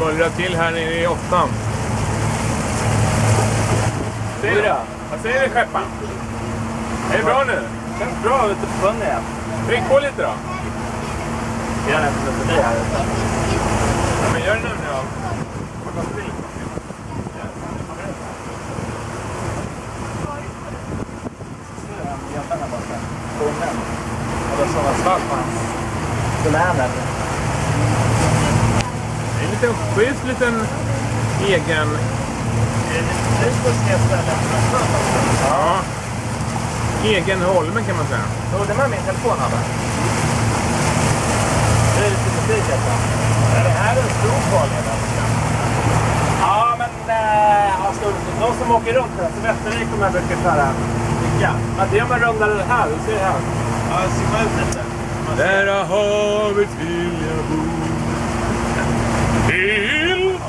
mullrar till här nere i 8. Vad säger du, skeppan? Är det bra nu? Känns bra ute på sjön igen. Tryck på lite då. Jag är nästan förbi här ute. Ja, men gör det nu då. Eller sådana svartmans domäner. Det är en liten schysst, liten egen... Ja. Egen holmen kan man säga. Så det med min telefon här. Det är lite musik alltså. Är det här en stor farlig? Ja, men alltså, de som åker runt här, så Västervik kommer jag brukar köra mycket. Ja, det är man rundar det här, du ser här. Ja, jag ser ut lite. Där havet vill jag bo. Till